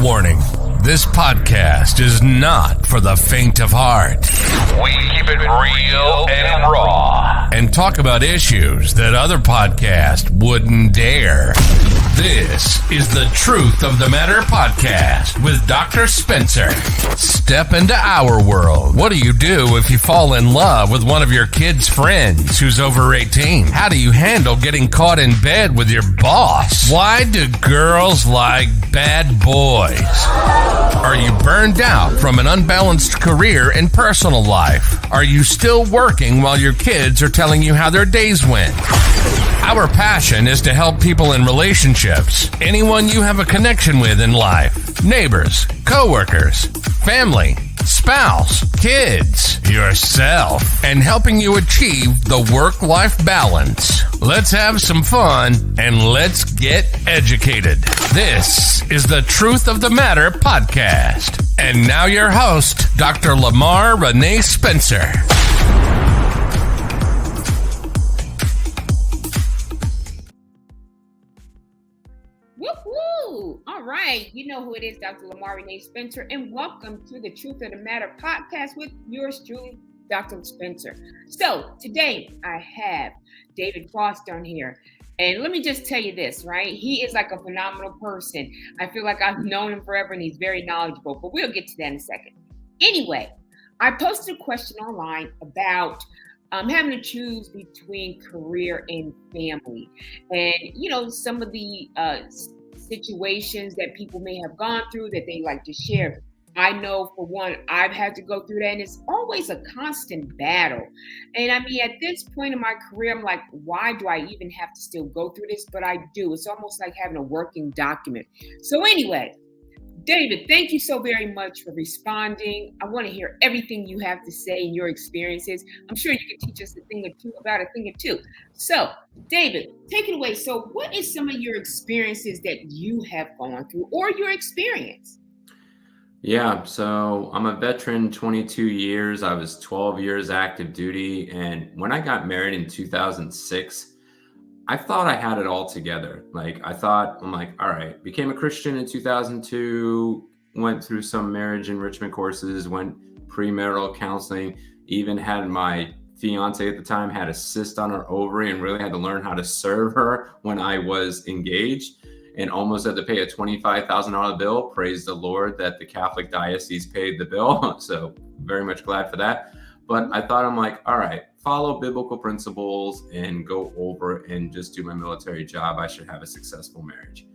Warning, this podcast is not for the faint of heart. We keep it real and raw. And talk about issues that other podcasts wouldn't dare. This is the Truth of the Matter podcast with Dr. Spencer. Step into our world. What do you do if you fall in love with one of your kid's friends who's over 18? How do you handle getting caught in bed with your boss? Why do girls like bad boys? Are you burned out from an unbalanced career and personal life? Are you still working while your kids are telling you how their days went? Our passion is to help people in relationships, anyone you have a connection with in life, neighbors, coworkers, family, spouse, kids, yourself, and helping you achieve the work-life balance. Let's have some fun and let's get educated. This is the Truth of the Matter podcast. And now your host, Dr. Lamarr Renee Spencer. Woo-hoo! All right, you know who it is, Dr. Lamarr Renee Spencer, and welcome to the Truth of the Matter podcast with yours truly, Dr. Spencer. So today I have David Faust on here, and let me just tell you this, right? He is like a phenomenal person. I feel like I've known him forever, and he's very knowledgeable, but we'll get to that in a second. Anyway, I posted a question online about having to choose between career and family. And, you know, some of the situations that people may have gone through that they like to share. I know for one, I've had to go through that, and it's always a constant battle. And I mean, at this point in my career, I'm like, why do I even have to still go through this? But I do. It's almost like having a working document. So anyway, David, thank you so very much for responding. I want to hear everything you have to say and your experiences. I'm sure you can teach us a thing or two about a thing or two. So, David, take it away. So what is some of your experiences that you have gone through or your experience? Yeah, so I'm a veteran, 22 years. I was 12 years active duty. And when I got married in 2006, I thought I had it all together. I'm like, all right, became a Christian in 2002, went through some marriage enrichment courses, went premarital counseling, even had my fiance at the time had a cyst on her ovary and really had to learn how to serve her when I was engaged and almost had to pay a $25,000 bill. Praise the Lord that the Catholic diocese paid the bill. So very much glad for that. But I thought, I'm like, all right, follow biblical principles and go over and just do my military job. I should have a successful marriage.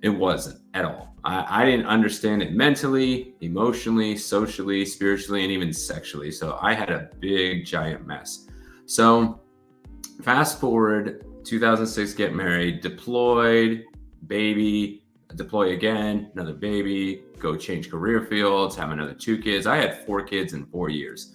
It wasn't at all. I didn't understand it mentally, emotionally, socially, spiritually, and even sexually. So I had a big, giant mess. So fast forward, 2006, get married, deployed, baby, deploy again, another baby, go change career fields, have another 2 kids. I had 4 kids in 4 years.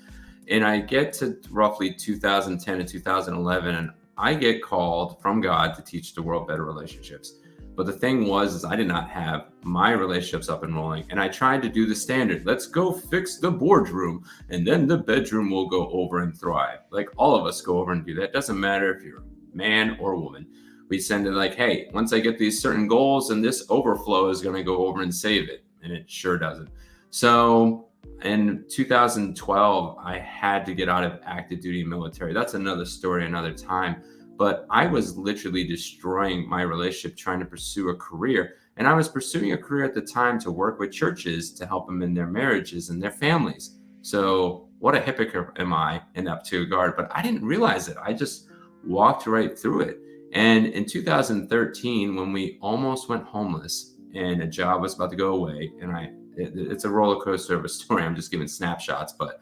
And I get to roughly 2010 to 2011, and I get called from God to teach the world better relationships. But the thing is I did not have my relationships up and rolling. And I tried to do the standard. Let's go fix the boardroom, and then the bedroom will go over and thrive. Like all of us go over and do that. Doesn't matter if you're a man or a woman. We send it like, hey, once I get these certain goals, and this overflow is going to go over and save it. And it sure doesn't. So in 2012, I had to get out of active duty military. That's another story, another time. But I was literally destroying my relationship, trying to pursue a career. And I was pursuing a career at the time to work with churches to help them in their marriages and their families. So what a hypocrite am I in that particular regard? But I didn't realize it. I just walked right through it. And in 2013, when we almost went homeless and a job was about to go away, and it's a roller coaster of a story. I'm just giving snapshots. But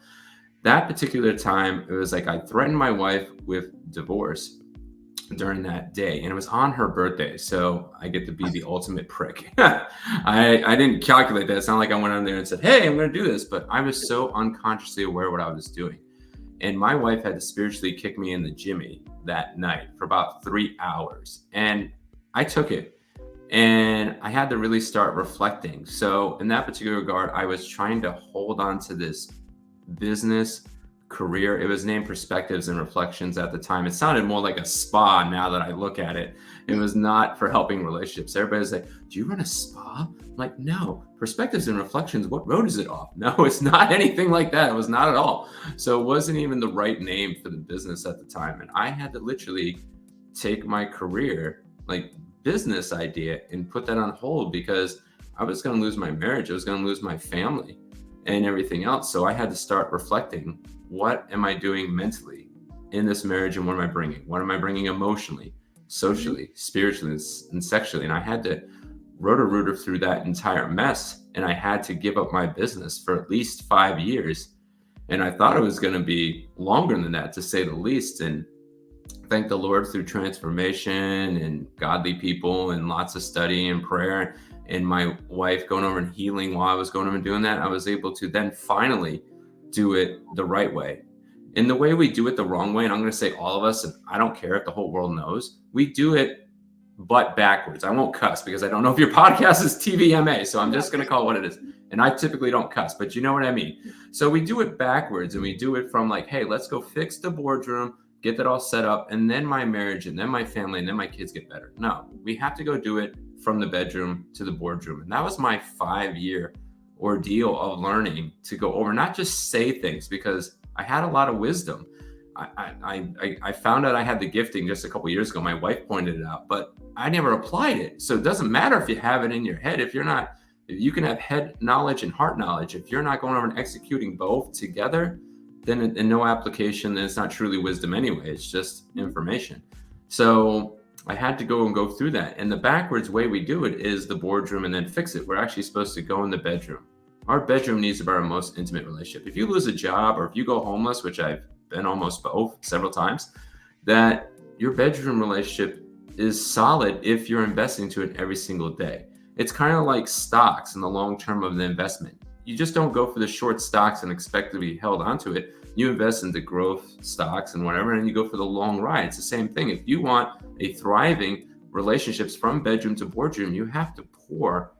that particular time, it was like I threatened my wife with divorce during that day. And it was on her birthday. So I get to be the ultimate prick. I didn't calculate that. It's not like I went on there and said, hey, I'm going to do this. But I was so unconsciously aware of what I was doing. And my wife had to spiritually kick me in the jimmy that night for about 3 hours. And I took it. And I had to really start reflecting. So in that particular regard, I was trying to hold on to this business career. It was named Perspectives and Reflections at the time. It sounded more like a spa now that I look at it. It was not for helping relationships. Everybody's like, do you run a spa? I'm like, no. Perspectives and Reflections, what road is it off? No, it's not anything like that. It was not at all. So it wasn't even the right name for the business at the time. And I had to literally take my career, like business idea, and put that on hold because I was going to lose my marriage. I was going to lose my family and everything else. So I had to start reflecting, what am I doing mentally in this marriage, and what am I bringing? What am I bringing emotionally, socially, spiritually, and sexually? And I had to rotor through that entire mess, and I had to give up my business for at least 5 years. And I thought it was going to be longer than that, to say the least. And thank the Lord, through transformation and godly people and lots of study and prayer, and my wife going over and healing while I was going over and doing that, I was able to then finally do it the right way. And the way we do it the wrong way, and I'm going to say all of us, and I don't care if the whole world knows, we do it but backwards. I won't cuss because I don't know if your podcast is TVMA, so I'm just going to call it what it is. And I typically don't cuss, but you know what I mean. So we do it backwards, and we do it from like, hey, let's go fix the boardroom, get that all set up, and then my marriage, and then my family, and then my kids get better. No, we have to go do it from the bedroom to the boardroom. And that was my 5-year ordeal of learning to go over, not just say things, because I had a lot of wisdom. I found out I had the gifting just a couple of years ago. My wife pointed it out, but I never applied it. So it doesn't matter if you have it in your head. If you can have head knowledge and heart knowledge. If you're not going over and executing both together, then in no application, then it's not truly wisdom anyway. It's just information. So I had to go through that. And the backwards way we do it is the boardroom and then fix it. We're actually supposed to go in the bedroom. Our bedroom needs to be our most intimate relationship. If you lose a job, or if you go homeless, which I've been almost both several times, that your bedroom relationship is solid if you're investing to it every single day. It's kind of like stocks in the long term of the investment. You just don't go for the short stocks and expect to be held onto it. You invest into growth stocks and whatever, and you go for the long ride. It's the same thing. If you want a thriving relationships from bedroom to boardroom, you have to pour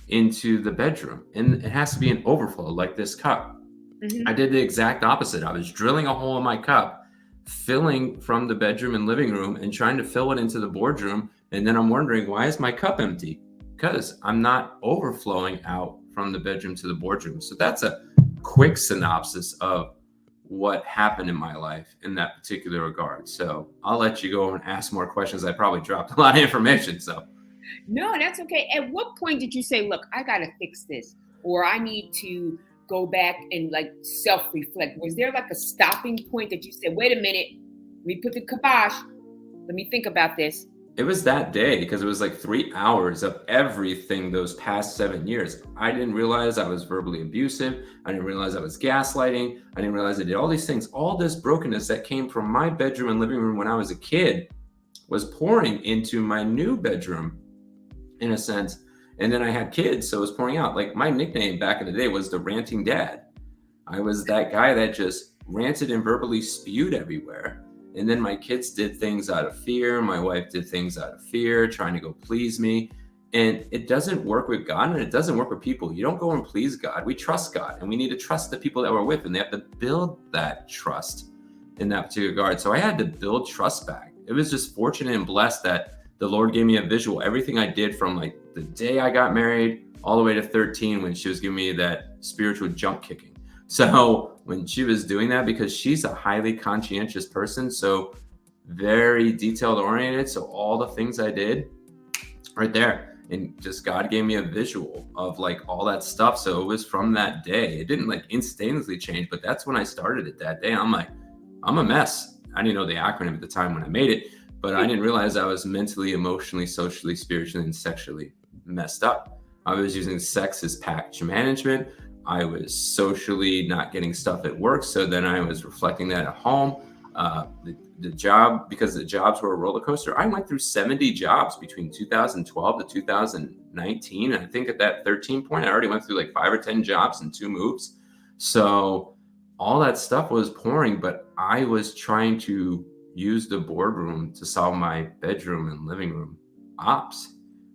into the bedroom, and it has to be an overflow, like this cup. Mm-hmm. I did the exact opposite. I was drilling a hole in my cup, filling from the bedroom and living room, and trying to fill it into the boardroom. And then I'm wondering, why is my cup empty? Because I'm not overflowing out from the bedroom to the boardroom. So that's a quick synopsis of what happened in my life in that particular regard. So I'll let you go and ask more questions. I probably dropped a lot of information. So no, that's okay. At what point did you say, look, I got to fix this, or I need to go back and like self-reflect? Was there like a stopping point that you said, wait a minute, let me put the kibosh, let me think about this? It was that day, because it was like 3 hours of everything those past 7 years. I didn't realize I was verbally abusive. I didn't realize I was gaslighting. I didn't realize I did all these things. All this brokenness that came from my bedroom and living room when I was a kid was pouring into my new bedroom, in a sense. And then I had kids, so it was pouring out. Like, my nickname back in the day was the ranting dad. I was that guy that just ranted and verbally spewed everywhere. And then my kids did things out of fear. My wife did things out of fear, trying to go please me. And it doesn't work with God, and it doesn't work with people. You don't go and please God. We trust God, and we need to trust the people that we're with, and they have to build that trust in that particular regard. So I had to build trust back. It was just fortunate and blessed that the Lord gave me a visual. Everything I did from like the day I got married all the way to 13, when she was giving me that spiritual jump kicking. So when she was doing that, because she's a highly conscientious person, so very detailed oriented. So all the things I did right there, and just God gave me a visual of like all that stuff. So it was from that day. It didn't like instantaneously change, but that's when I started it that day. I'm like, I'm a mess. I didn't know the acronym at the time when I made it, but I didn't realize I was mentally, emotionally, socially, spiritually, and sexually messed up. I was using sex as package management. I was socially not getting stuff at work. So then I was reflecting that at home. The job, because the jobs were a roller coaster. I went through 70 jobs between 2012 to 2019. And I think at that 13 point, I already went through like 5 or 10 jobs and 2 moves. So all that stuff was pouring, but I was trying to use the boardroom to solve my bedroom and living room ops.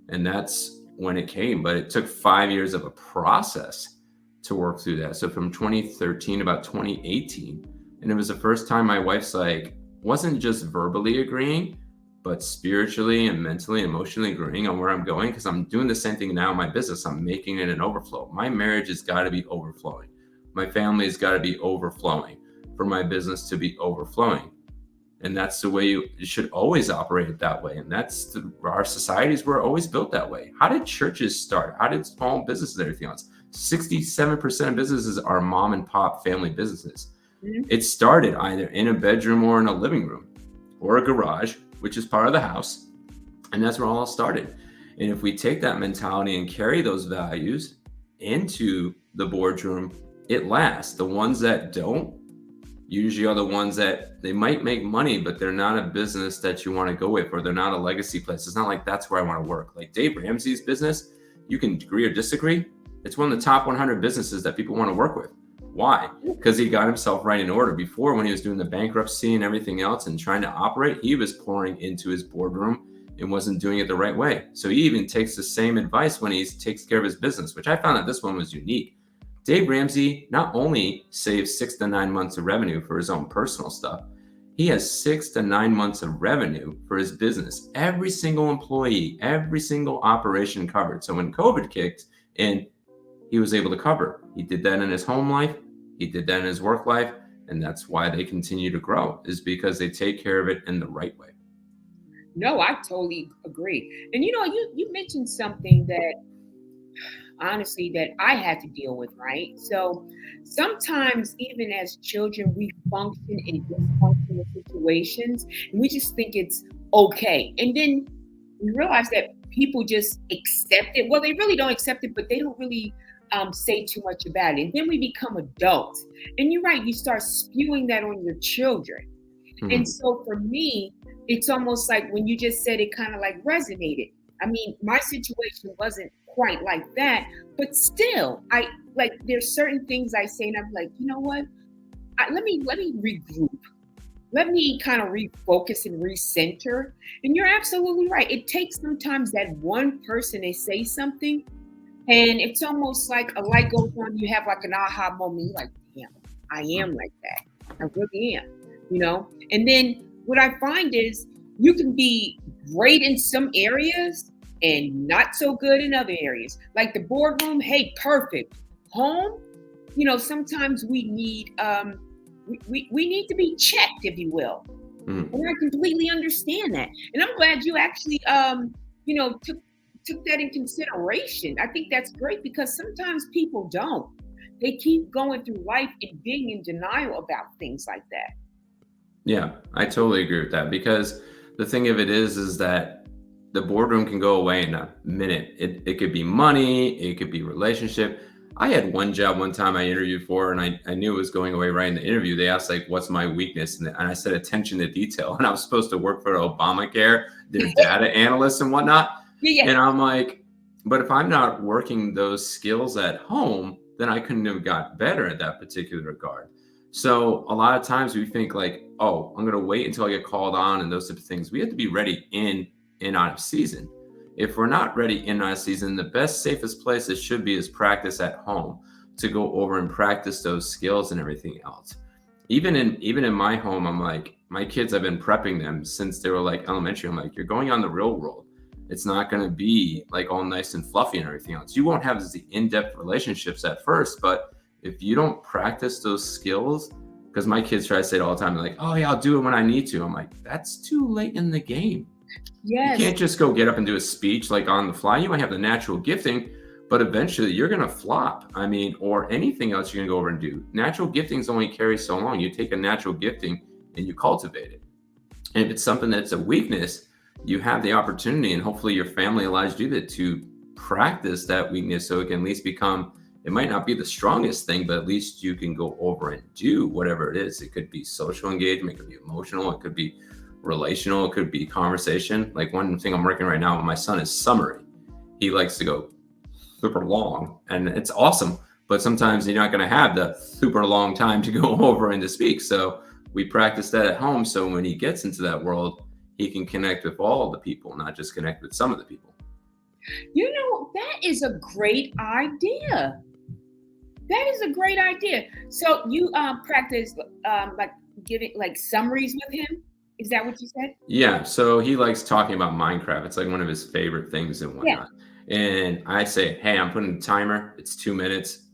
And that's when it came. But it took 5 years of a process to work through that. So from 2013 about 2018 And it was the first time my wife's like, wasn't just verbally agreeing, but spiritually and mentally, emotionally agreeing on where I'm going. Because I'm doing the same thing now in my business. I'm making it an overflow. My marriage has got to be overflowing. My family has got to be overflowing for my business to be overflowing. And that's the way you should always operate that way. And that's our societies were always built that way. How did churches start? How did small businesses and everything else? 67% of businesses are mom and pop family businesses. Mm-hmm. It started either in a bedroom or in a living room or a garage, which is part of the house. And that's where all started. And if we take that mentality and carry those values into the boardroom, it lasts. The ones that don't usually are the ones that they might make money, but they're not a business that you want to go with, or they're not a legacy place. It's not like that's where I want to work. Like Dave Ramsey's business, you can agree or disagree. It's one of the top 100 businesses that people want to work with. Why? Because he got himself right in order. Before, when he was doing the bankruptcy and everything else and trying to operate, he was pouring into his boardroom and wasn't doing it the right way. So he even takes the same advice when he takes care of his business, which I found that this one was unique. Dave Ramsey not only saves 6 to 9 months of revenue for his own personal stuff, he has 6 to 9 months of revenue for his business. Every single employee, every single operation covered. So when COVID kicked in, he was able to cover. He did that in his home life. He did that in his work life. And that's why they continue to grow, is because they take care of it in the right way. No, I totally agree. And you mentioned something that honestly that I had to deal with, right? So sometimes even as children, we function in dysfunctional situations and we just think it's okay. And then we realize that people just accept it. Well, they really don't accept it, but they don't really say too much about it. And then we become adults. And you're right, you start spewing that on your children. Mm-hmm. And so for me, it's almost like when you just said it kind of like resonated. I mean, my situation wasn't quite like that, but still, there's certain things I say and I'm like, you know what? Let me regroup. Let me kind of refocus and recenter. And you're absolutely right. It takes sometimes that one person to say something, and it's almost like a light goes on. You have like an aha moment. You're like, damn, I am like that. I really am, And then what I find is you can be great in some areas and not so good in other areas. Like the boardroom, hey, perfect. Home, sometimes we need we need to be checked, if you will. Mm. And I completely understand that. And I'm glad you actually took that in consideration. I think that's great because sometimes people don't. They keep going through life and being in denial about things like that. Yeah, I totally agree with that, because the thing of it is that the boardroom can go away in a minute. It could be money, it could be relationship. I had one job one time I interviewed for, and I knew it was going away right in the interview. They asked, like, what's my weakness? And I said, attention to detail. And I was supposed to work for Obamacare, their data analysts and whatnot. Yeah. And I'm like, but if I'm not working those skills at home, then I couldn't have got better at that particular regard. So a lot of times we think like, oh, I'm going to wait until I get called on and those types of things. We have to be ready in out of season. If we're not ready in out of season, the best, safest place it should be is practice at home, to go over and practice those skills and everything else. Even in my home, I'm like, my kids, I've been prepping them since they were like elementary. I'm like, you're going on the real world. It's not going to be like all nice and fluffy and everything else. You won't have the in-depth relationships at first, but if you don't practice those skills, because my kids try to say it all the time, like, oh yeah, I'll do it when I need to. I'm like, that's too late in the game. Yes. You can't just go get up and do a speech like on the fly. You might have the natural gifting, but eventually you're going to flop. I mean, or anything else you're going to go over and do. Natural giftings only carry so long. You take a natural gifting and you cultivate it. And if it's something that's a weakness, you have the opportunity, and hopefully your family allows you to practice that weakness so it can at least become, it might not be the strongest thing, but at least you can go over and do whatever it is. It could be social engagement, it could be emotional, it could be relational, it could be conversation. Like one thing I'm working right now with my son is summary. He likes to go super long, and it's awesome, but sometimes you're not going to have the super long time to go over and to speak. So we practice that at home, so when he gets into that world, he can connect with all the people, not just connect with some of the people. That is a great idea. That is a great idea. So you practice like giving like summaries with him? Is that what you said? Yeah, so he likes talking about Minecraft. It's like one of his favorite things and Yeah. whatnot. And I say, hey, I'm putting a timer. It's 2 minutes.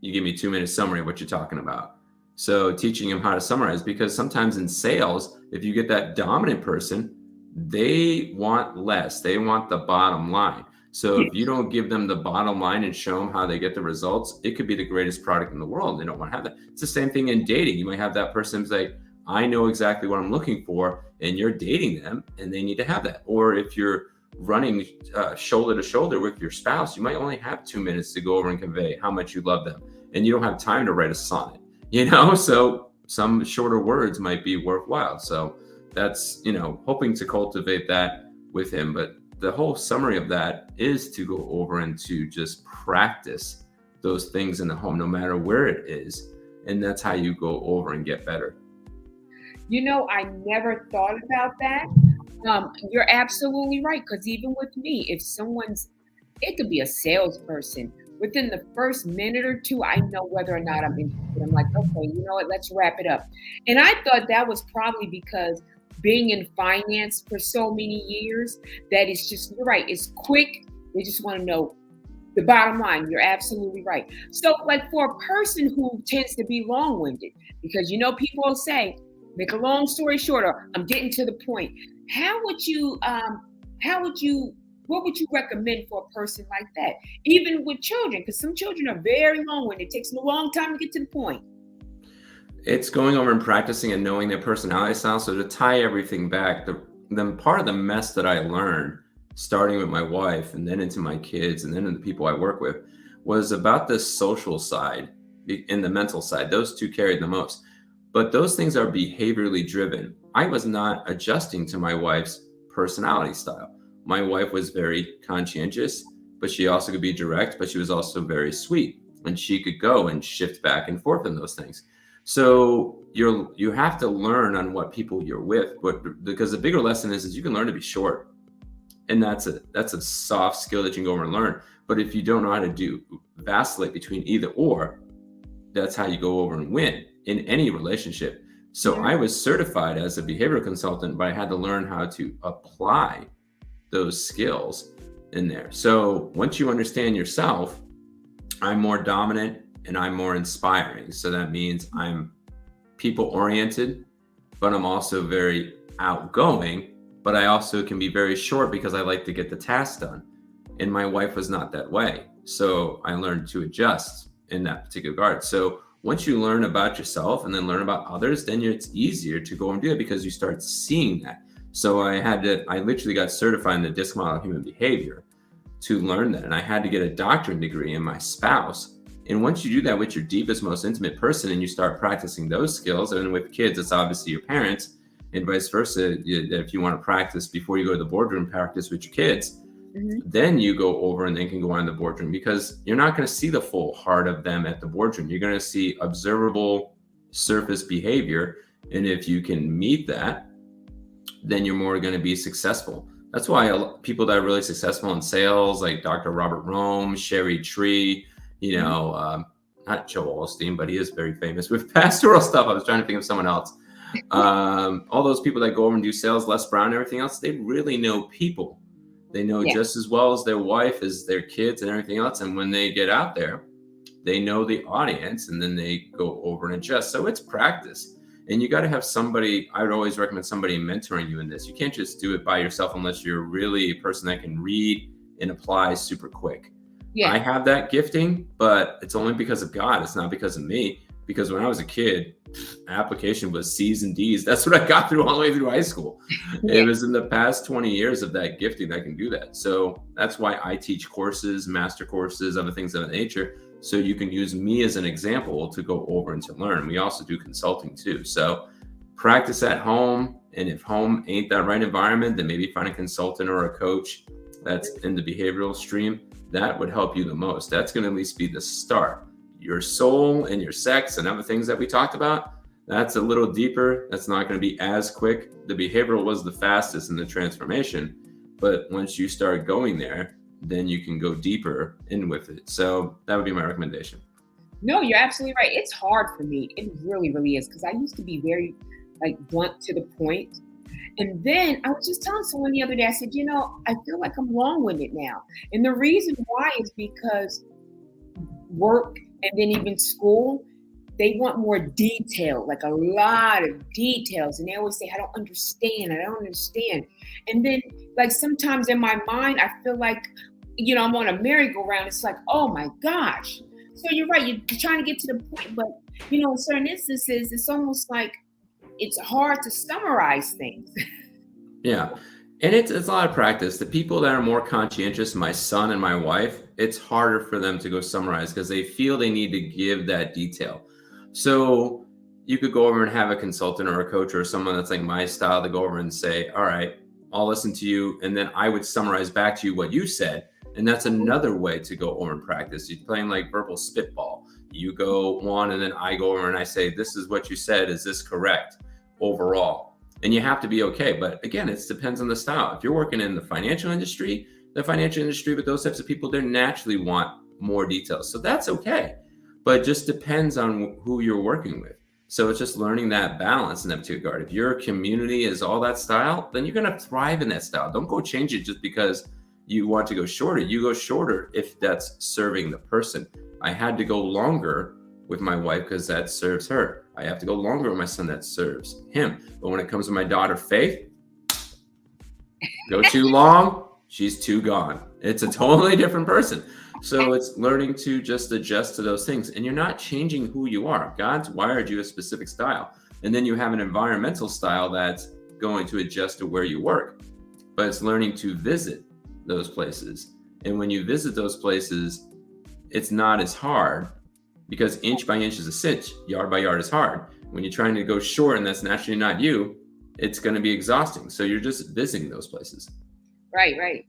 You give me 2 minutes summary of what you're talking about. So teaching him how to summarize, because sometimes in sales, if you get that dominant person, they want less. They want the bottom line. So if you don't give them the bottom line and show them how they get the results, it could be the greatest product in the world. They don't want to have that. It's the same thing in dating. You might have that person who's like, I know exactly what I'm looking for, and you're dating them and they need to have that. Or if you're running shoulder to shoulder with your spouse, you might only have 2 minutes to go over and convey how much you love them, and you don't have time to write a sonnet, so some shorter words might be worthwhile. So that's, hoping to cultivate that with him. But the whole summary of that is to go over and to just practice those things in the home, no matter where it is. And that's how you go over and get better. I never thought about that. You're absolutely right. Because even with me, if it could be a salesperson. Within the first minute or two, I know whether or not I'm interested. I'm like, okay, you know what? Let's wrap it up. And I thought that was probably because being in finance for so many years, that it's just, you're right. It's quick. They just want to know the bottom line. You're absolutely right. So like for a person who tends to be long-winded, because, people will say, make a long story shorter, I'm getting to the point. What would you recommend for a person like that? Even with children, because some children are very long-winded. It takes them a long time to get to the point. It's going over and practicing and knowing their personality style. So to tie everything back, the part of the mess that I learned, starting with my wife and then into my kids and then into the people I work with, was about the social side and the mental side. Those two carried the most. But those things are behaviorally driven. I was not adjusting to my wife's personality style. My wife was very conscientious, but she also could be direct, but she was also very sweet, and she could go and shift back and forth in those things. So you have to learn on what people you're with, but because the bigger lesson is you can learn to be short, and that's a soft skill that you can go over and learn. But if you don't know how to vacillate between either or, that's how you go over and win in any relationship. So I was certified as a behavioral consultant, but I had to learn how to apply those skills in there. So once you understand yourself, I'm more dominant and I'm more inspiring. So that means I'm people oriented, but I'm also very outgoing, but I also can be very short because I like to get the task done. And my wife was not that way. So I learned to adjust in that particular regard. So once you learn about yourself and then learn about others, then it's easier to go and do it because you start seeing that. So I literally got certified in the DISC model of human behavior to learn that. And I had to get a doctorate degree in my spouse. And once you do that with your deepest, most intimate person and you start practicing those skills, and with kids, it's obviously your parents, and vice versa. If you want to practice before you go to the boardroom, practice with your kids, then you go over and then can go on the boardroom, because you're not going to see the full heart of them at the boardroom. You're going to see observable surface behavior. And if you can meet that, then you're more going to be successful. That's why people that are really successful in sales, like Dr. Robert Rome, Sherry Tree, not Joe Osteen, but he is very famous with pastoral stuff. I was trying to think of someone else. All those people that go over and do sales, Les Brown and everything else, they really know people. They know just as well as their wife, as their kids and everything else. And when they get out there, they know the audience, and then they go over and adjust. So it's practice. And you got to have somebody. I would always recommend somebody mentoring you in this. You can't just do it by yourself unless you're really a person that can read and apply super quick. Yeah. I have that gifting, but it's only because of God. It's not because of me. Because when I was a kid, application was C's and D's. That's what I got through all the way through high school. It was in the past 20 years of that gifting that I can do that. So that's why I teach courses, master courses, other things of that nature. So you can use me as an example to go over and to learn. We also do consulting too. So practice at home. And if home ain't that right environment, then maybe find a consultant or a coach that's in the behavioral stream. That would help you the most. That's going to at least be the start. Your soul and your sex and other things that we talked about, that's a little deeper. That's not going to be as quick. The behavioral was the fastest in the transformation. But once you start going there, then you can go deeper in with it. So that would be my recommendation. No, you're absolutely right. It's hard for me. It really, really is. Because I used to be very like blunt to the point. And then I was just telling someone the other day, I said, I feel like I'm long-winded now. And the reason why is because work and then even school, they want more detail, like a lot of details. And they always say, I don't understand. And then like sometimes in my mind, I feel like, I'm on a merry-go-round. It's like, oh my gosh. So you're right. You're trying to get to the point, but in certain instances, it's almost like it's hard to summarize things. Yeah. And it's a lot of practice. The people that are more conscientious, my son and my wife, it's harder for them to go summarize because they feel they need to give that detail. So you could go over and have a consultant or a coach or someone that's like my style to go over and say, all right, I'll listen to you. And then I would summarize back to you what you said. And that's another way to go over and practice. You're playing like verbal spitball. You go one and then I go over and I say, this is what you said. Is this correct overall? And you have to be okay. But again, it depends on the style. If you're working in the financial industry with those types of people, they naturally want more details. So that's okay. But it just depends on who you're working with. So it's just learning that balance in that particular regard. If your community is all that style, then you're going to thrive in that style. Don't go change it just because you want to go shorter. You go shorter if that's serving the person. I had to go longer with my wife because that serves her. I have to go longer with my son, that serves him. But when it comes to my daughter, Faith, go too long, she's too gone. It's a totally different person. So it's learning to just adjust to those things. And you're not changing who you are. God's wired you a specific style. And then you have an environmental style that's going to adjust to where you work. But it's learning to visit those places. And when you visit those places, it's not as hard because inch by inch is a cinch, yard by yard is hard. When you're trying to go short and that's naturally not you, it's going to be exhausting. So you're just visiting those places. Right.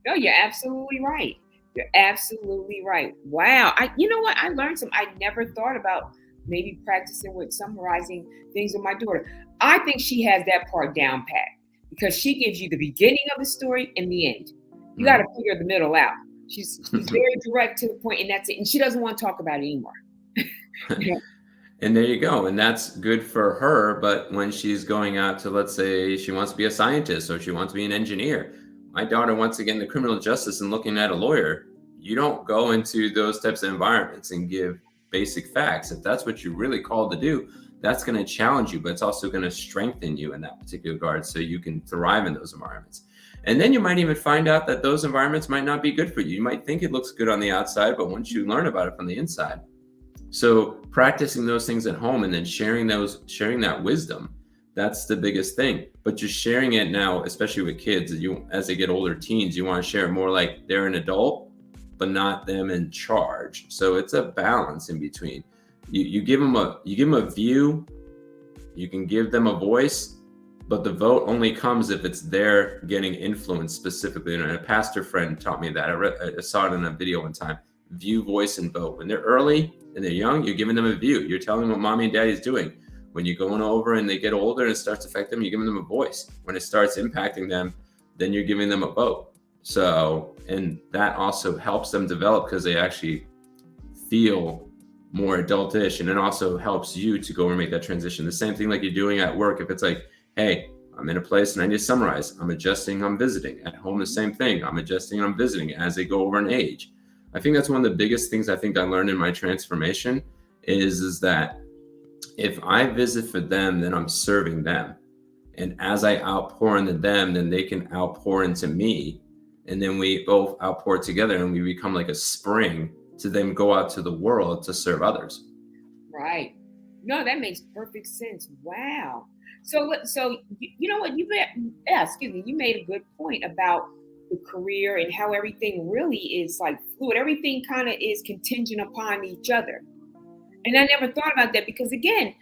No, you're absolutely right. You're absolutely right. Wow. You know what? I learned something. I never thought about maybe practicing with summarizing things with my daughter. I think she has that part down pat because she gives you the beginning of the story and the end. You got to figure the middle out. She's very direct to the point, and that's it. And she doesn't want to talk about it anymore. And there you go. And that's good for her. But when she's going out to, let's say she wants to be a scientist or she wants to be an engineer, my daughter wants to get into criminal justice and looking at a lawyer. You don't go into those types of environments and give basic facts. If that's what you're really called to do, that's going to challenge you, but it's also going to strengthen you in that particular regard so you can thrive in those environments. And then you might even find out that those environments might not be good for you. You might think it looks good on the outside, but once you learn about it from the inside. So practicing those things at home and then sharing that wisdom, that's the biggest thing. But just sharing it now, especially with kids, as they get older, teens, you want to share it more like they're an adult, but not them in charge. So it's a balance in between. You give them a view, you can give them a voice, but the vote only comes if it's they're getting influenced specifically. And a pastor friend taught me that. I saw it in a video one time. View, voice, and vote. When they're early and they're young, you're giving them a view. You're telling them what mommy and daddy is doing. When you're going over and they get older and it starts to affect them, you're giving them a voice. When it starts impacting them, then you're giving them a vote. So, and that also helps them develop because they actually feel more adultish, and it also helps you to go and make that transition. The same thing like you're doing at work. If it's like, hey, I'm in a place and I need to summarize, I'm adjusting, I'm visiting. At home, the same thing. I'm adjusting, I'm visiting as they go over in age. I think that's one of the biggest things I think I learned in my transformation is that if I visit for them, then I'm serving them. And as I outpour into them, then they can outpour into me. And then we both outpour together and we become like a spring to then go out to the world to serve others. Right. No, that makes perfect sense. Wow. So you know what? You made a good point about the career and how everything really is like fluid. Everything kind of is contingent upon each other. And I never thought about that because, again,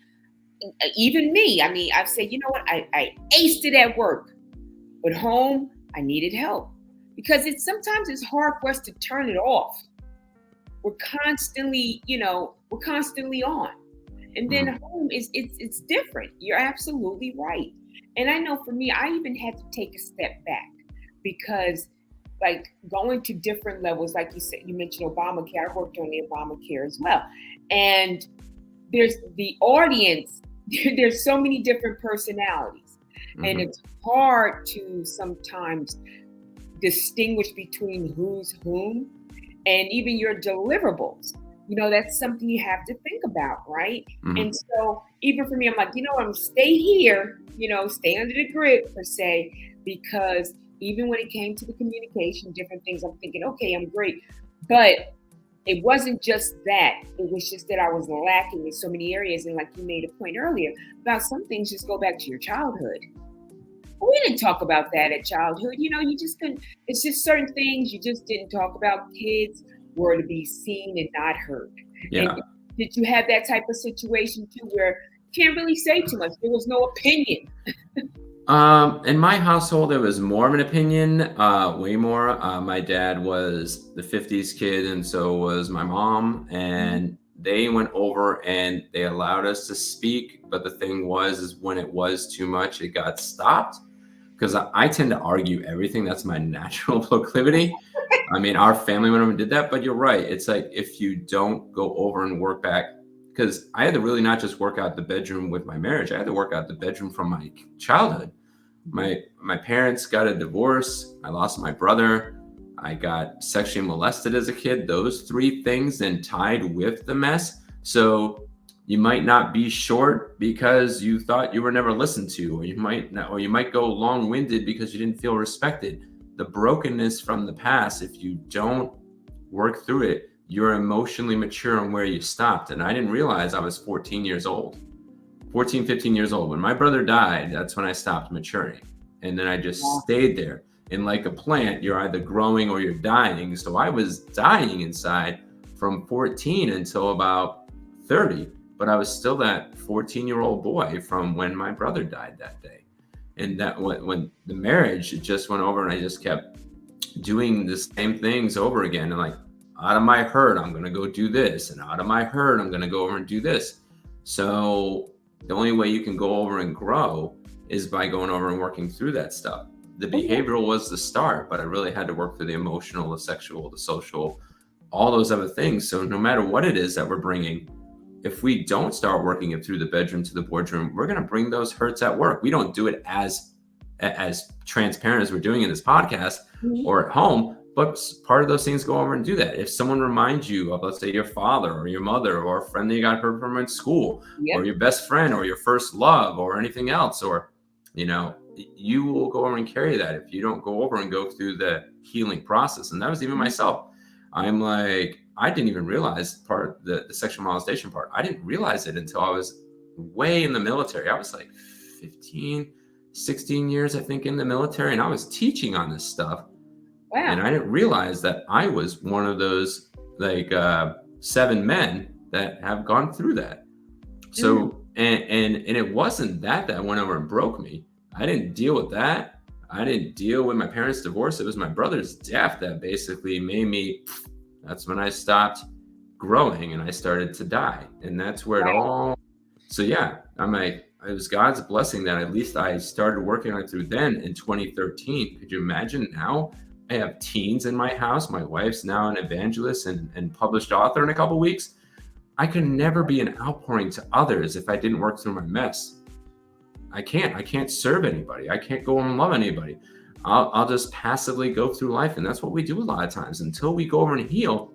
even me, I mean, I've said, you know what? I aced it at work, but home, I needed help because sometimes it's hard for us to turn it off. We're constantly on. And then home it's different. You're absolutely right. And I know for me, I even had to take a step back because like going to different levels. Like you said, you mentioned Obamacare. I worked on the Obamacare as well. And there's the audience, there's so many different personalities. And it's hard to sometimes distinguish between who's whom and even your deliverables. That's something you have to think about, right? And so even for me, I'm like, I'm stay here, stay under the grid per se, because even when it came to the communication, different things, I'm thinking, okay, I'm great. But it wasn't just that. It was just that I was lacking in so many areas. And like you made a point earlier about some things just go back to your childhood. We didn't talk about that at childhood. You just couldn't. It's just certain things you just didn't talk about. Kids were to be seen and not heard. Yeah. And did you have that type of situation too, where you can't really say too much? There was no opinion. In my household, there was more of an opinion, way more. My dad was the 50s kid, and so was my mom. And they went over and they allowed us to speak. But the thing is when it was too much, it got stopped. Because I tend to argue everything. That's my natural proclivity. I mean, our family went over and did that. But you're right. It's like if you don't go over and work back, because I had to really not just work out the bedroom with my marriage. I had to work out the bedroom from my childhood. My parents got a divorce. I lost my brother. I got sexually molested as a kid. Those three things then tied with the mess. So you might not be short because you thought you were never listened to, or you might go long-winded because you didn't feel respected. The brokenness from the past, if you don't work through it, you're emotionally mature on where you stopped. And I didn't realize I was 15 years old. When my brother died, that's when I stopped maturing. And then I just stayed there. And like a plant, you're either growing or you're dying. So I was dying inside from 14 until about 30. But I was still that 14-year-old boy from when my brother died that day. And that when the marriage, it just went over and I just kept doing the same things over again. And like, out of my hurt, I'm going to go do this. And out of my hurt, I'm going to go over and do this. So the only way you can go over and grow is by going over and working through that stuff. The behavioral was the start, but I really had to work through the emotional, the sexual, the social, all those other things. So no matter what it is that we're bringing, if we don't start working it through the bedroom to the boardroom, we're going to bring those hurts at work. We don't do it as transparent as we're doing in this podcast or at home, but part of those things go over and do that. If someone reminds you of, let's say, your father or your mother or a friend that you got hurt from in school, or your best friend or your first love or anything else, or, you will go over and carry that if you don't go over and go through the healing process. And that was even myself. I'm like, I didn't even realize the sexual molestation part. I didn't realize it until I was way in the military. I was like 16 years, I think, in the military. And I was teaching on this stuff. Wow. And I didn't realize that I was one of those 7 men that have gone through that. So, and it wasn't that went over and broke me. I didn't deal with that. I didn't deal with my parents' divorce. It was my brother's death that basically made me, that's when I stopped growing and I started to die. And that's where it all, so yeah, I'm like, it was God's blessing that at least I started working on it through then in 2013. Could you imagine now? I have teens in my house. My wife's now an evangelist and published author in a couple of weeks. I could never be an outpouring to others if I didn't work through my mess. I can't serve anybody. I can't go and love anybody. I'll just passively go through life. And that's what we do a lot of times. Until we go over and heal,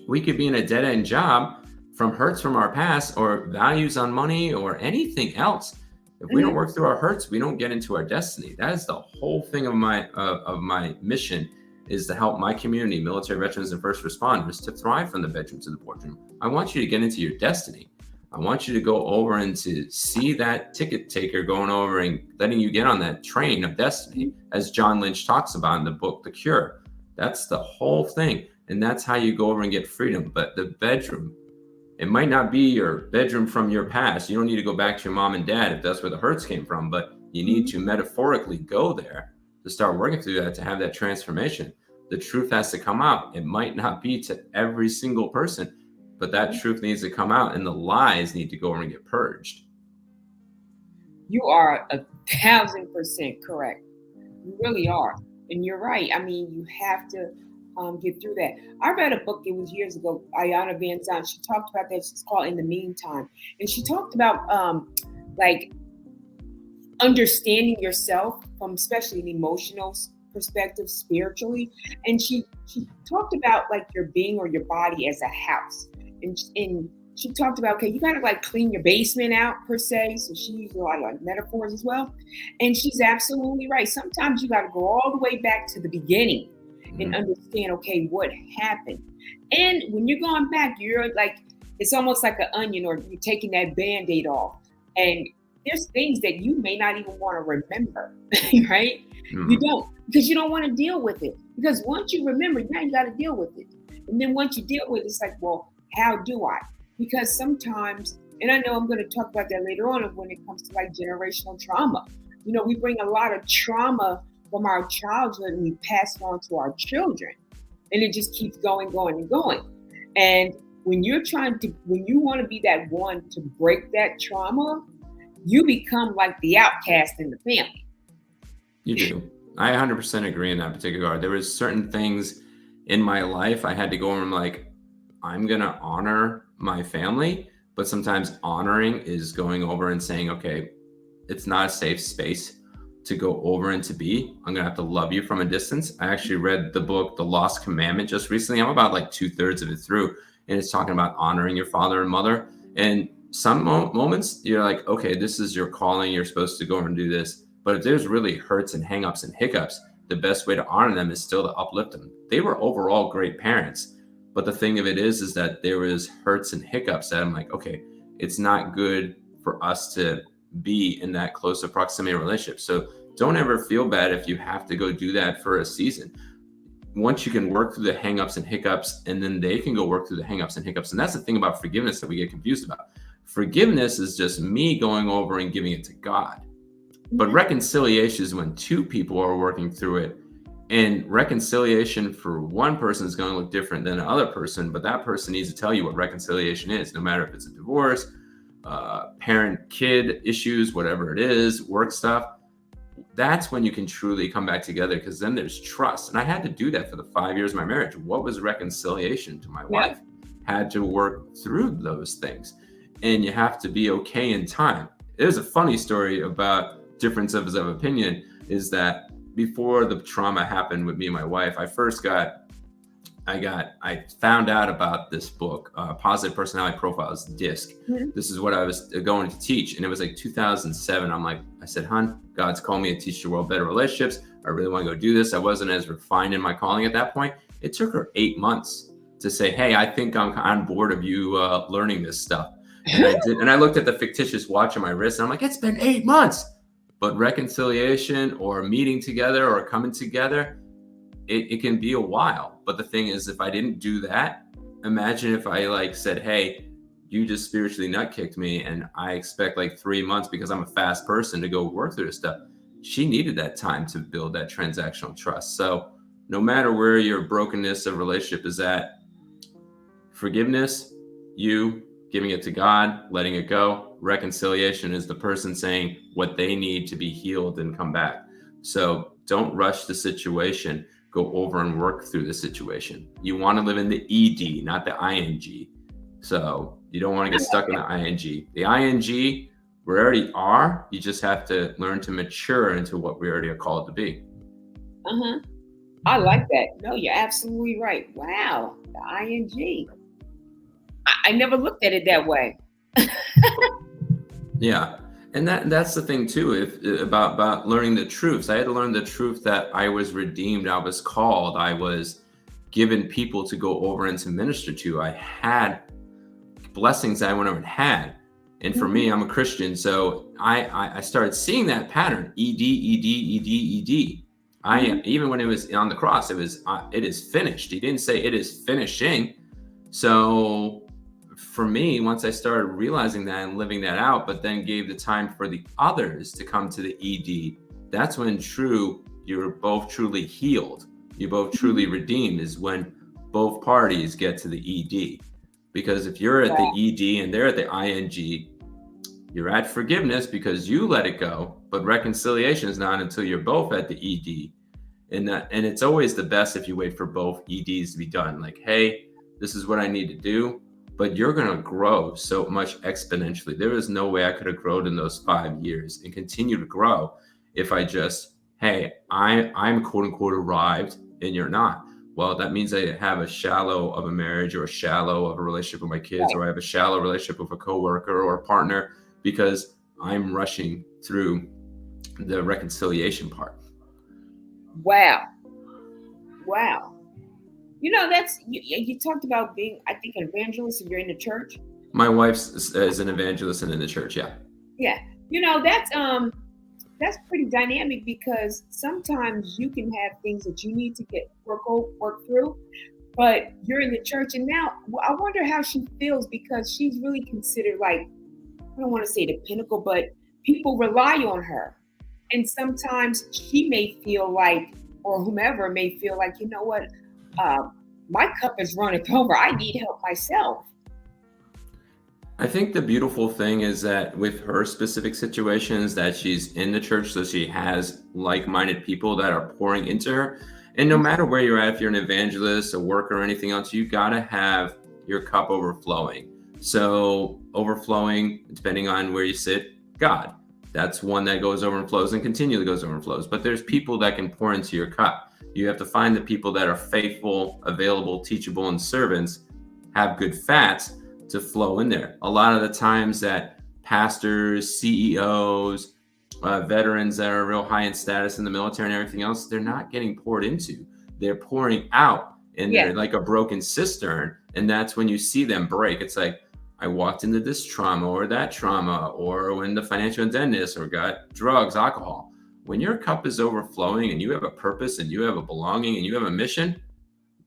we could be in a dead-end job from hurts from our past or values on money or anything else. If we don't work through our hurts, we don't get into our destiny. That is the whole thing of my mission, is to help my community, military veterans and first responders, to thrive from the bedroom to the boardroom. I want you to get into your destiny. I want you to go over and to see that ticket taker going over and letting you get on that train of destiny, as John Lynch talks about in the book, The Cure. That's the whole thing. And that's how you go over and get freedom. But the bedroom, it might not be your bedroom from your past. You don't need to go back to your mom and dad if that's where the hurts came from, but you need to metaphorically go there to start working through that, to have that transformation. The truth has to come out. It might not be to every single person, but that truth needs to come out and the lies need to go over and get purged. You are 1,000% correct. You really are. And you're right. I mean, you have to get through that. I read a book, it was years ago, Ayana Van Zandt. She talked about that. It's called In the Meantime. And she talked about like understanding yourself from especially an emotional perspective, spiritually. And she talked about like your being or your body as a house. And she talked about, okay, you gotta like clean your basement out per se. So she used a lot of like metaphors as well. And she's absolutely right. Sometimes you gotta go all the way back to the beginning and understand, okay, what happened. And when you're going back, you're like, it's almost like an onion, or you're taking that Band-Aid off. And there's things that you may not even want to remember, right? You don't, because you don't want to deal with it. Because once you remember, now you got to deal with it. And then once you deal with it, it's like, well, how do I? Because sometimes, and I know I'm going to talk about that later on when it comes to like generational trauma. You know, we bring a lot of trauma from our childhood and we pass it on to our children. And it just keeps going, going, and going. And when you're when you want to be that one to break that trauma, you become like the outcast in the family. You do. I 100% agree in that particular regard. There was certain things in my life I had to go and like, I'm going to honor my family, but sometimes honoring is going over and saying, okay, it's not a safe space to go over and to be. I'm going to have to love you from a distance. I actually read the book, The Lost Commandment, just recently. I'm about like 2/3 of it through, and it's talking about honoring your father and mother. And some moments you're like, okay, this is your calling. You're supposed to go and do this. But if there's really hurts and hangups and hiccups, the best way to honor them is still to uplift them. They were overall great parents. But the thing of it is that there was hurts and hiccups that I'm like, okay, it's not good for us to be in that close of proximity relationship. So don't ever feel bad if you have to go do that for a season. Once you can work through the hangups and hiccups, and then they can go work through the hangups and hiccups. And that's the thing about forgiveness that we get confused about. Forgiveness is just me going over and giving it to God. But reconciliation is when two people are working through it. And reconciliation for one person is going to look different than the other person, but that person needs to tell you what reconciliation is, no matter if it's a divorce, parent-kid issues, whatever it is, work stuff. That's when you can truly come back together, because then there's trust. And I had to do that for the 5 years of my marriage. What was reconciliation to my wife? Had to work through those things. And you have to be okay in time. There's a funny story about differences of opinion, is that before the trauma happened with me and my wife, I found out about this book, Positive Personality Profiles, DISC. This is what I was going to teach. And it was like 2007. I said, hon, God's called me to teach the world better relationships. I really want to go do this. I wasn't as refined in my calling at that point. It took her 8 months to say, hey, I think I'm on board of you learning this stuff. And I did. And I looked at the fictitious watch on my wrist and I'm like, it's been 8 months. But reconciliation or meeting together or coming together, it can be a while. But the thing is, if I didn't do that, imagine if I like said, hey, you just spiritually nut kicked me and I expect like 3 months because I'm a fast person to go work through this stuff. She needed that time to build that transactional trust. So no matter where your brokenness of relationship is at, forgiveness, you giving it to God, letting it go. Reconciliation is the person saying what they need to be healed and come back. So don't rush the situation. Go over and work through the situation. You want to live in the ED, not the ING. So you don't want to get stuck in the ING. The ING, we already are. You just have to learn to mature into what we already are called to be. I like that. No, you're absolutely right. Wow, the ING. I never looked at it that way. Yeah. And that's the thing too, about learning the truths. I had to learn the truth that I was redeemed, I was called, I was given people to go over and to minister to. I had blessings that I went over and had. And for me, I'm a Christian, so I started seeing that pattern, ED, ED, ED, ED. Even when it was on the cross, it is finished. He didn't say it is finishing. So for me, once I started realizing that and living that out, but then gave the time for the others to come to the ED, that's when you're both truly healed. You're both truly redeemed, is when both parties get to the ED. Because if you're at the ED and they're at the ING, you're at forgiveness because you let it go, but reconciliation is not until you're both at the ED. And it's always the best if you wait for both EDs to be done. Like, hey, this is what I need to do, but you're going to grow so much exponentially. There is no way I could have grown in those 5 years and continue to grow if I just, hey, I'm quote unquote arrived and you're not. Well, that means I have a shallow of a marriage or a shallow of a relationship with my kids, or I have a shallow relationship with a coworker or a partner because I'm rushing through the reconciliation part. Wow. That's you talked about being, I think, an evangelist, and you're in the church. My wife is an evangelist and in the church. Yeah. That's pretty dynamic, because sometimes you can have things that you need to get work through, but you're in the church. And now I wonder how she feels, because she's really considered, like, I don't want to say the pinnacle, but people rely on her. And sometimes she may feel like, or whomever may feel like, you know what, my cup is running over. I need help myself. I think the beautiful thing is that with her specific situations, that she's in the church, so she has like-minded people that are pouring into her. And no matter where you're at, if you're an evangelist, a worker, or anything else, you got to have your cup overflowing. So overflowing, depending on where you sit, God. That's one that goes over and flows and continually goes over and flows. But there's people that can pour into your cup. You have to find the people that are faithful, available, teachable, and servants, have good fats to flow in there. A lot of the times that pastors, CEOs, veterans that are real high in status in the military and everything else, they're not getting poured into. They're pouring out, and they're like a broken cistern. And that's when you see them break. It's like, I walked into this trauma or that trauma, or when the financial indebtedness, or got drugs, alcohol. When your cup is overflowing and you have a purpose and you have a belonging and you have a mission,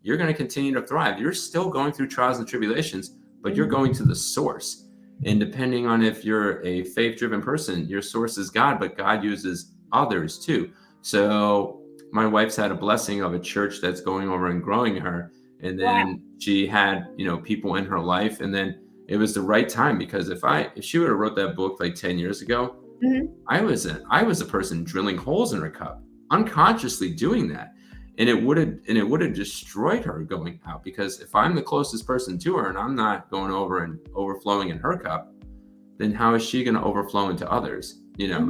you're going to continue to thrive. You're still going through trials and tribulations, but you're going to the source. And depending on if you're a faith-driven person, your source is God, but God uses others too. So my wife's had a blessing of a church that's going over and growing her. And then she had, people in her life. And then it was the right time, because if she would have wrote that book like 10 years ago, I was a person drilling holes in her cup, unconsciously doing that. And it would have destroyed her going out, because if I'm the closest person to her and I'm not going over and overflowing in her cup, then how is she going to overflow into others?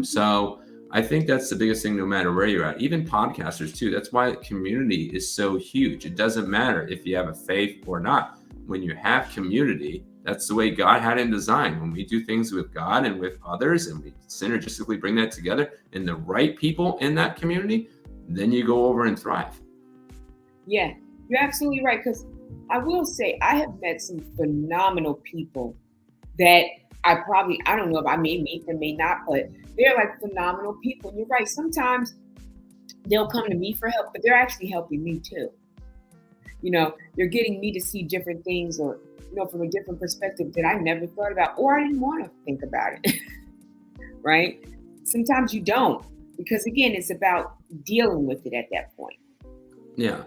So I think that's the biggest thing, no matter where you're at, even podcasters too. That's why community is so huge. It doesn't matter if you have a faith or not. When you have community, that's the way God had it in design. When we do things with God and with others, and we synergistically bring that together, and the right people in that community, then you go over and thrive. Yeah, you're absolutely right. Because I will say, I have met some phenomenal people that I don't know if I may meet them, may not, but they're like phenomenal people. You're right. Sometimes they'll come to me for help, but they're actually helping me too. They're getting me to see different things, or, from a different perspective that I never thought about, or I didn't want to think about it. Right? Sometimes you don't, because again, it's about dealing with it at that point. Yeah.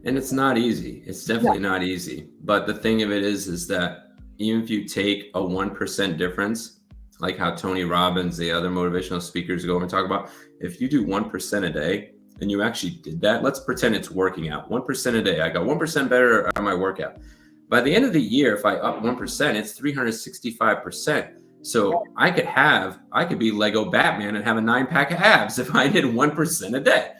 And it's not easy. It's definitely not easy. But the thing of it is that even if you take a 1% difference, like how Tony Robbins, the other motivational speakers go over and talk about, if you do 1% a day and you actually did that, let's pretend it's working out. 1% a day. I got 1% better on my workout. By the end of the year, if I up 1%, it's 365%. So I could be Lego Batman and have a 9-pack of abs if I did 1% a day.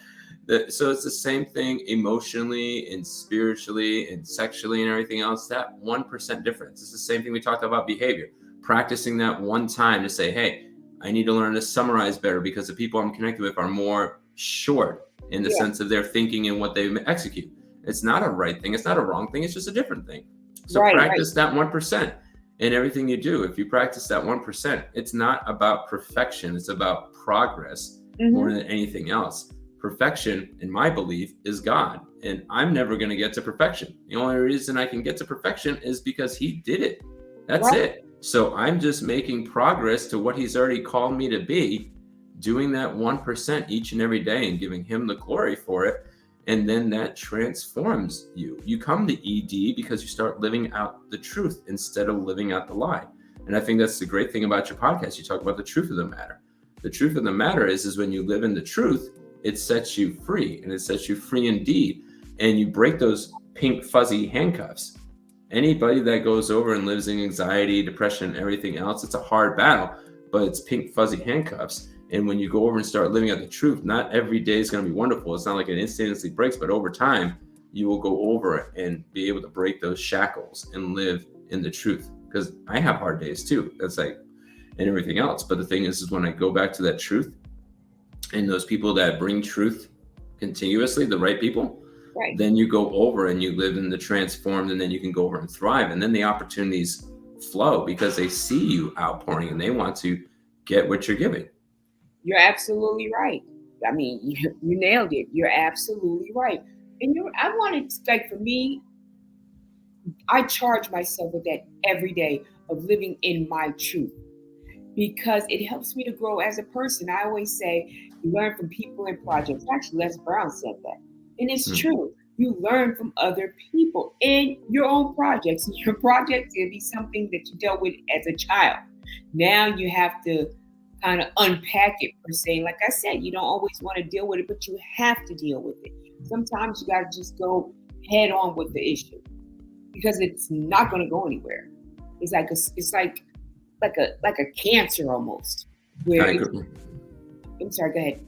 So it's the same thing emotionally and spiritually and sexually and everything else. That 1% difference. It's the same thing we talked about behavior. Practicing that one time to say, hey, I need to learn to summarize better, because the people I'm connected with are more short in the sense of their thinking and what they execute. It's not a right thing. It's not a wrong thing. It's just a different thing. So practice that 1% in everything you do. If you practice that 1%, it's not about perfection. It's about progress more than anything else. Perfection, in my belief, is God. And I'm never going to get to perfection. The only reason I can get to perfection is because he did it. That's it. So I'm just making progress to what he's already called me to be, doing that 1% each and every day and giving him the glory for it. And then that transforms you. You come to ED because you start living out the truth instead of living out the lie. And I think that's the great thing about your podcast. You talk about the truth of the matter. The truth of the matter is when you live in the truth, it sets you free, and it sets you free indeed. And you break those pink fuzzy handcuffs. Anybody that goes over and lives in anxiety, depression, everything else, it's a hard battle, but it's pink fuzzy handcuffs. And when you go over and start living out the truth, not every day is going to be wonderful. It's not like it instantaneously breaks, but over time, you will go over it and be able to break those shackles and live in the truth. Because I have hard days too. That's like, and everything else. But the thing is when I go back to that truth, and those people that bring truth continuously, the right people, Right. then you go over and you live in the transformed, and then you can go over and thrive. And then the opportunities flow because they see you outpouring and they want to get what you're giving. You're absolutely right. I mean, you nailed it. You're absolutely right. And I want to, like, for me, I charge myself with that every day of living in my truth, because it helps me to grow as a person. I always say, you learn from people and projects. Actually, Les Brown said that. And it's true. You learn from other people in your own projects. Your project can be something that you dealt with as a child. Now you have to kind of unpack it, per se. Like I said, you don't always want to deal with it, but you have to deal with it. Sometimes you got to just go head on with the issue, because it's not going to go anywhere. It's like a cancer almost. Where I'm sorry, go ahead.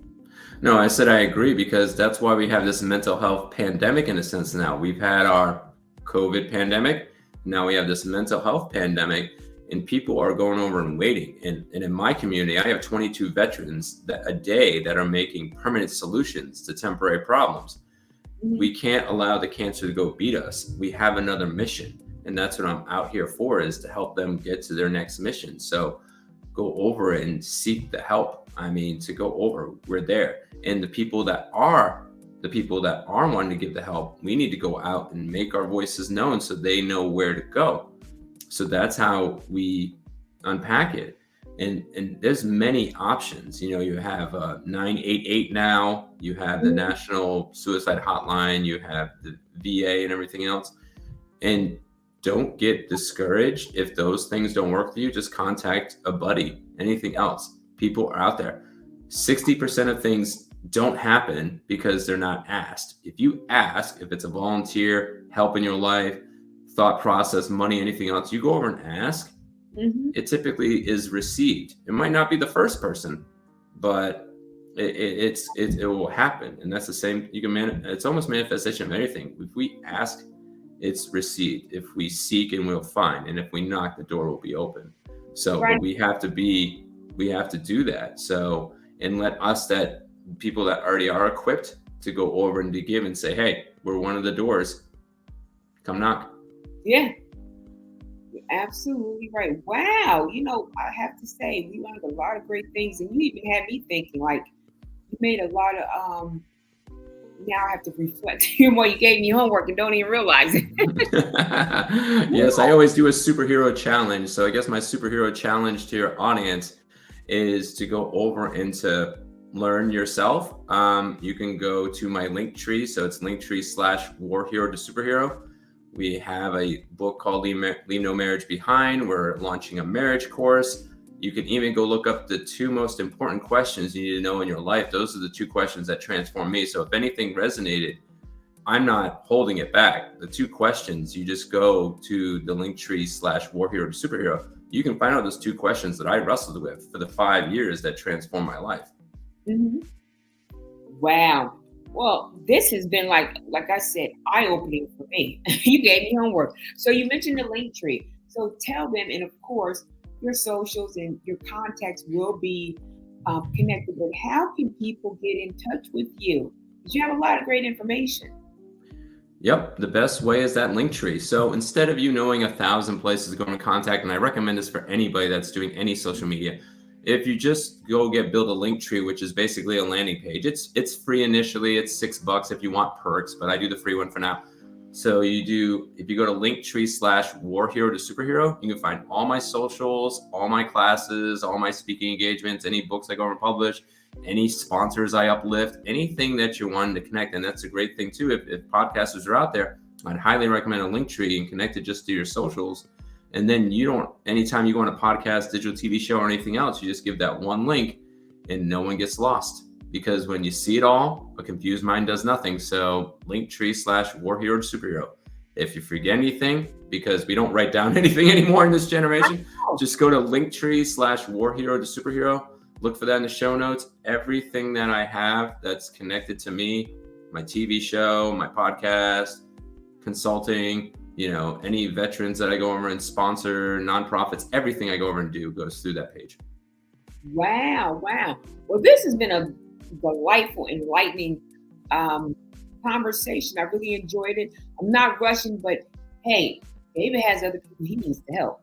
No, I said I agree, because that's why we have this mental health pandemic in a sense now. We've had our COVID pandemic. Now we have this mental health pandemic, and people are going over and waiting. And in my community, I have 22 veterans a day that are making permanent solutions to temporary problems. Mm-hmm. We can't allow the cancer to go beat us. We have another mission. And that's what I'm out here for, is to help them get to their next mission. So go over and seek the help. I mean, to go over, we're there. And the people that are wanting to give the help, we need to go out and make our voices known so they know where to go. So that's how we unpack it. And there's many options. You know, you have 988 now, you have the National Suicide Hotline, you have the VA and everything else. And don't get discouraged if those things don't work for you. Just contact a buddy. Anything else. People are out there. 60% of things don't happen because they're not asked. If you ask, if it's a volunteer, help in your life, thought process, money, anything else, you go over and ask, it typically is received. It might not be the first person, but it will happen. And that's the same. It's almost manifestation of anything. If we ask, it's received. If we seek, and we'll find. And if we knock, the door will be open. So right. But we have to do that. So, and let us, that people that already are equipped, to go over and to give and say, hey, we're one of the doors. Come knock. Yeah, you're absolutely right. Wow. You know, I have to say, we learned a lot of great things, and you even had me thinking, like, you made a lot of, now I have to reflect. Well, you gave me homework and don't even realize it. Yes, I always do a superhero challenge. So I guess my superhero challenge to your audience is to go over and to learn yourself. You can go to my Linktree. So it's Linktree/War Hero to Superhero. We have a book called Leave No Marriage Behind. We're launching a marriage course. You can even go look up the 2 most important questions you need to know in your life. Those are the 2 questions that transform me. So if anything resonated, I'm not holding it back. The 2 questions, you just go to the Linktree/War Hero to Superhero. You can find out those 2 questions that I wrestled with for the 5 years that transformed my life. Mm-hmm. Wow. Well, this has been, like I said, eye-opening for me. You gave me homework. So you mentioned the Linktree. So tell them, and of course, your socials and your contacts will be connected. But how can people get in touch with you? Because you have a lot of great information. Yep, the best way is that Linktree. So instead of you knowing 1,000 places to go in contact, and I recommend this for anybody that's doing any social media, if you just build a Linktree, which is basically a landing page, it's free initially. It's $6 if you want perks, but I do the free one for now. So if you go to Linktree/War Hero to Superhero, you can find all my socials, all my classes, all my speaking engagements, any books I go and publish, any sponsors I uplift, anything that you're wanting to connect. And that's a great thing too. If podcasters are out there, I'd highly recommend a Linktree and connect it just to your socials. And then anytime you go on a podcast, digital TV show, or anything else, you just give that one link and no one gets lost. because when you see it all, a confused mind does nothing. So Linktree/War Hero to Superhero. If you forget anything, because we don't write down anything anymore in this generation, just go to Linktree/War Hero to Superhero. Look for that in the show notes. Everything that I have that's connected to me, my TV show, my podcast, consulting, any veterans that I go over and sponsor, nonprofits, everything I go over and do goes through that page. Wow. Well, this has been a delightful, enlightening conversation. I really enjoyed it. I'm not rushing, but hey, David has other people he needs to help.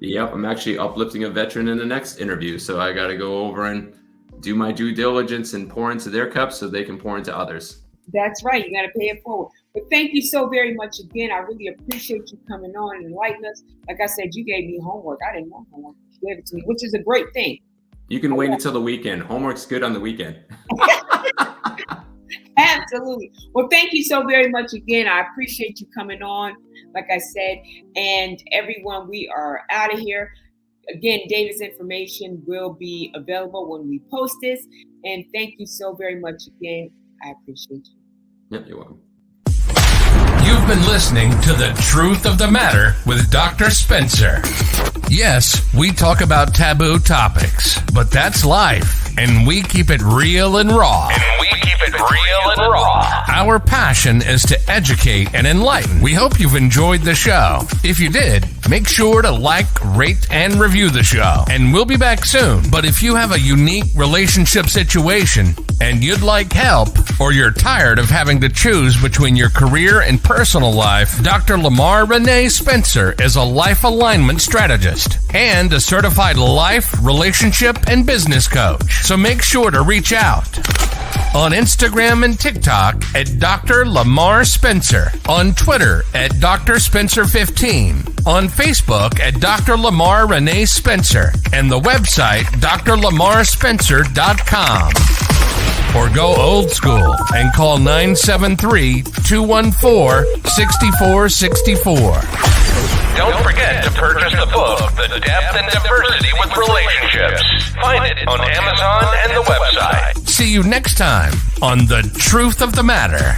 Yep, I'm actually uplifting a veteran in the next interview, so I got to go over and do my due diligence and pour into their cups so they can pour into others. That's right. You got to pay it forward. But thank you so very much again. I really appreciate you coming on and enlightening us. Like I said, you gave me homework. I didn't want homework. You gave it to me, which is a great thing. You can wait until the weekend. Homework's good on the weekend. Absolutely. Well, thank you so very much again. I appreciate you coming on, like I said. And everyone, we are out of here. Again, David's information will be available when we post this. And thank you so very much again. I appreciate you. Yep, you're welcome. You've been listening to The Truth of the Matter with Dr. Spencer. Yes, we talk about taboo topics, but that's life, and we keep it real and raw. Our passion is to educate and enlighten. We hope you've enjoyed the show. If you did, make sure to like, rate, and review the show. And we'll be back soon. But if you have a unique relationship situation and you'd like help, or you're tired of having to choose between your career and personal life, Dr. Lamarr Renee Spencer is a life alignment strategist and a certified life, relationship, and business coach. So make sure to reach out on Instagram and TikTok at Dr. Lamarr Spencer, on Twitter at Dr. Spencer15, on Facebook at Dr. Lamarr Renee Spencer, and the website drlamarrspencer.com. Or go old school and call 973-214-6464. Don't forget to purchase the book, The Depth and Diversity with Relationships. Find it on Amazon and the website. See you next time on The Truth of the Matter.